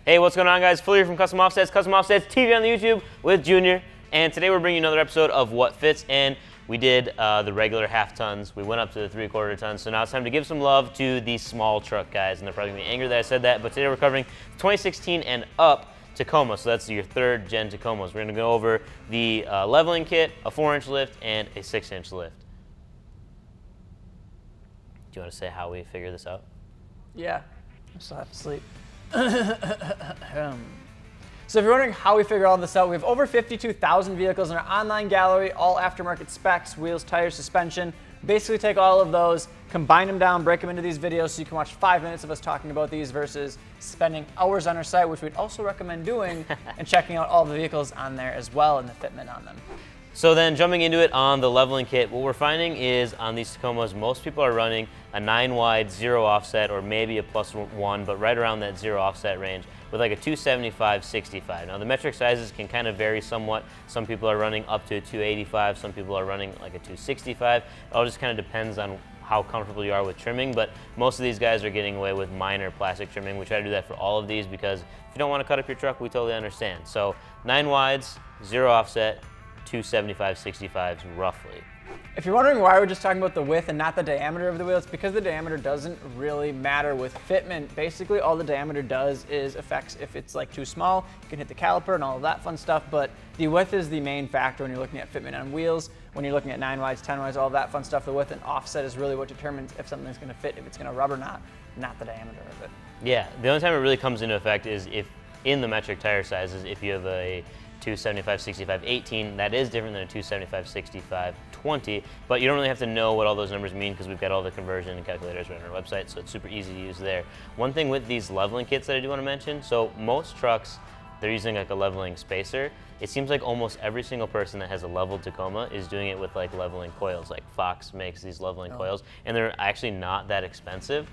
Hey, what's going on, guys? Phil here from Custom Offsets TV on the YouTube with Junior. And today we're bringing you another episode of What Fits. And we did the regular half tons. We went up to the 3/4 tons. So now it's time to give some love to the small truck guys. And they're probably going to be angry that I said that. But today we're covering 2016 and up Tacoma. So that's your third gen Tacomas. We're going to go over the leveling kit, a 4-inch lift, and a 6-inch lift. Do you want to say how we figure this out? Yeah, I still have to sleep. So if you're wondering how we figure all this out, we have over 52,000 vehicles in our online gallery, all aftermarket specs, wheels, tires, suspension. Basically take all of those, combine them down, break them into these videos so you can watch 5 minutes of us talking about these versus spending hours on our site, which we'd also recommend doing, and checking out all the vehicles on there as well and the fitment on them. So then jumping into it on the leveling kit, what we're finding is on these Tacomas, most people are running a 9-wide 0 offset or maybe a +1, but right around that 0 offset range with like a 275/65. Now the metric sizes can kind of vary somewhat. Some people are running up to a 285, some people are running like a 265. It all just kind of depends on how comfortable you are with trimming, but most of these guys are getting away with minor plastic trimming. We try to do that for all of these because if you don't want to cut up your truck, we totally understand. So 9 wides, 0 offset, 275/65s roughly. If you're wondering why we're just talking about the width and not the diameter of the wheel, it's because the diameter doesn't really matter with fitment. Basically, all the diameter does is affects if it's like too small, you can hit the caliper and all of that fun stuff, but the width is the main factor when you're looking at fitment on wheels. When you're looking at 9 wides, 10 wides, all of that fun stuff, the width and offset is really what determines if something's gonna fit, if it's gonna rub or not the diameter of it. Yeah, the only time it really comes into effect is if in the metric tire sizes, if you have a 275/65 18, that is different than a 275/65 20, but you don't really have to know what all those numbers mean because we've got all the conversion and calculators right on our website, so it's super easy to use there. One thing with these leveling kits that I do want to mention, so most trucks, they're using like a leveling spacer. It seems like almost every single person that has a leveled Tacoma is doing it with like leveling coils. Like Fox makes these leveling coils, and they're actually not that expensive.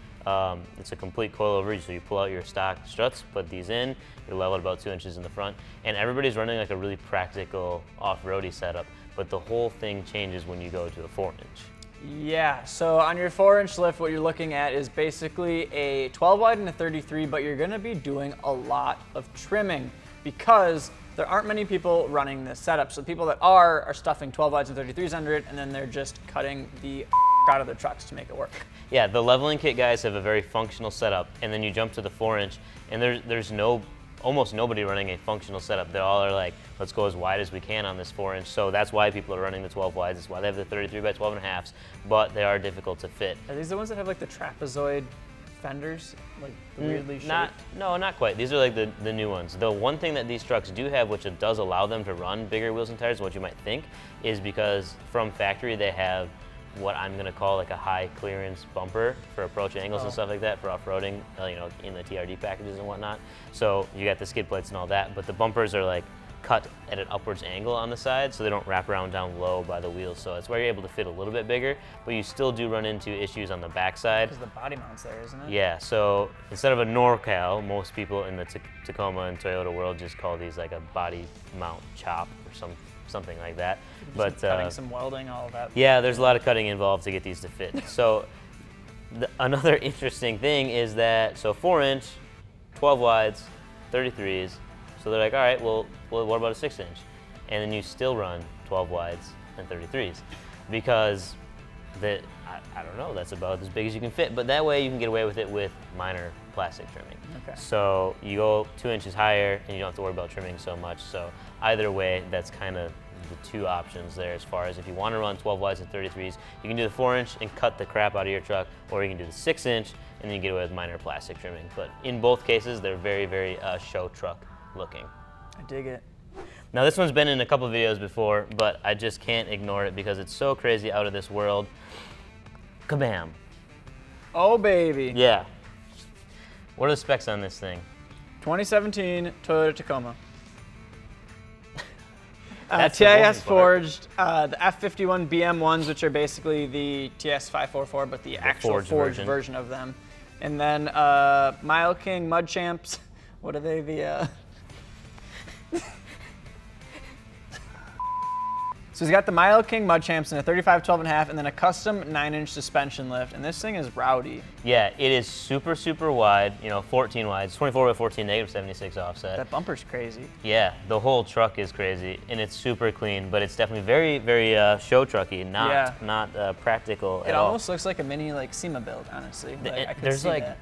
It's a complete coilover, so you pull out your stock struts, put these in, you're leveled about 2 inches in the front, and everybody's running like a really practical off-roady setup, but the whole thing changes when you go to a 4-inch. Yeah, so on your 4-inch lift, what you're looking at is basically a 12 wide and a 33, but you're gonna be doing a lot of trimming because there aren't many people running this setup. So the people that are stuffing 12 wides and 33s under it, and then they're just cutting the out of their trucks to make it work. Yeah, the leveling kit guys have a very functional setup, and then you jump to the 4-inch, and there's almost nobody running a functional setup. They all are like, let's go as wide as we can on this 4-inch. So that's why people are running the 12 wides. That's why they have the 33x12.5s, but they are difficult to fit. Are these the ones that have like the trapezoid fenders, like the weirdly shaped? No, not quite. These are like the new ones. The one thing that these trucks do have, which it does allow them to run bigger wheels and tires than what you might think, is because from factory they have what I'm gonna call like a high clearance bumper for approach angles and stuff like that for off-roading, you know, in the TRD packages and whatnot. So you got the skid plates and all that, but the bumpers are like cut at an upwards angle on the side so they don't wrap around down low by the wheels. So that's why you're able to fit a little bit bigger, but you still do run into issues on the backside. Because the body mount's there, isn't it? Yeah, so instead of a NorCal, most people in the Tacoma and Toyota world just call these like a body mount chop or something like that. But cutting, some welding, all of that. Yeah, there's a lot of cutting involved to get these to fit. So another interesting thing is that, so 4-inch, 12 wides, 33s. So they're like, all right, well what about a 6-inch? And then you still run 12 wides and 33s because I don't know, that's about as big as you can fit. But that way you can get away with it with minor plastic trimming. Okay. So you go 2 inches higher and you don't have to worry about trimming so much. So either way, that's kind of the two options there as far as if you want to run 12 wides and 33s, you can do the 4-inch and cut the crap out of your truck, or you can do the 6-inch and then you get away with minor plastic trimming. But in both cases, they're very, very show truck looking. I dig it. Now this one's been in a couple videos before, but I just can't ignore it because it's so crazy out of this world. Kabam. Oh baby. Yeah. What are the specs on this thing? 2017 Toyota Tacoma. That's the TIS boring part. forged, the F51 BM1s, which are basically the TS 544, but the actual forged version of them. And then Mile King Mud Champs. What are they? So he's got the Mile King Mud Champs in a 35 12.5 and then a custom 9-inch suspension lift, and this thing is rowdy. Yeah, it is super, super wide, 14 wide. It's 24 by 14, negative 76 offset. That bumper's crazy. Yeah, the whole truck is crazy, and it's super clean, but it's definitely very, very show trucky, not practical It at all. almost looks like a mini SEMA build, honestly. I could There's see that.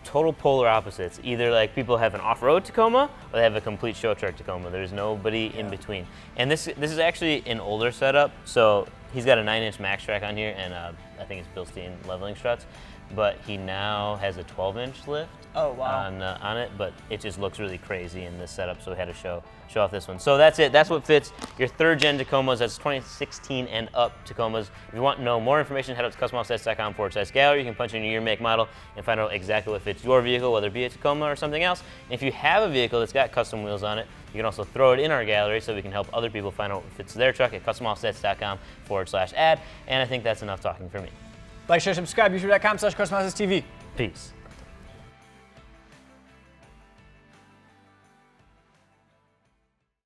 total polar opposites. Either people have an off-road Tacoma or they have a complete show truck Tacoma. There's nobody in between. And this is actually an older setup. So he's got a 9-inch max track on here, and I think it's Bilstein leveling struts. But he now has a 12-inch lift on it, but it just looks really crazy in this setup, so we had to show off this one. So that's it. That's what fits your 3rd-gen Tacomas. That's 2016 and up Tacomas. If you want to know more information, head up to customoffsets.com/gallery. You can punch in your year, make, model, and find out exactly what fits your vehicle, whether it be a Tacoma or something else. And if you have a vehicle that's got custom wheels on it, you can also throw it in our gallery so we can help other people find out what fits their truck at customoffsets.com/ad. And I think that's enough talking for me. Like, share, subscribe, youtube.com/customoffsetstv. Peace.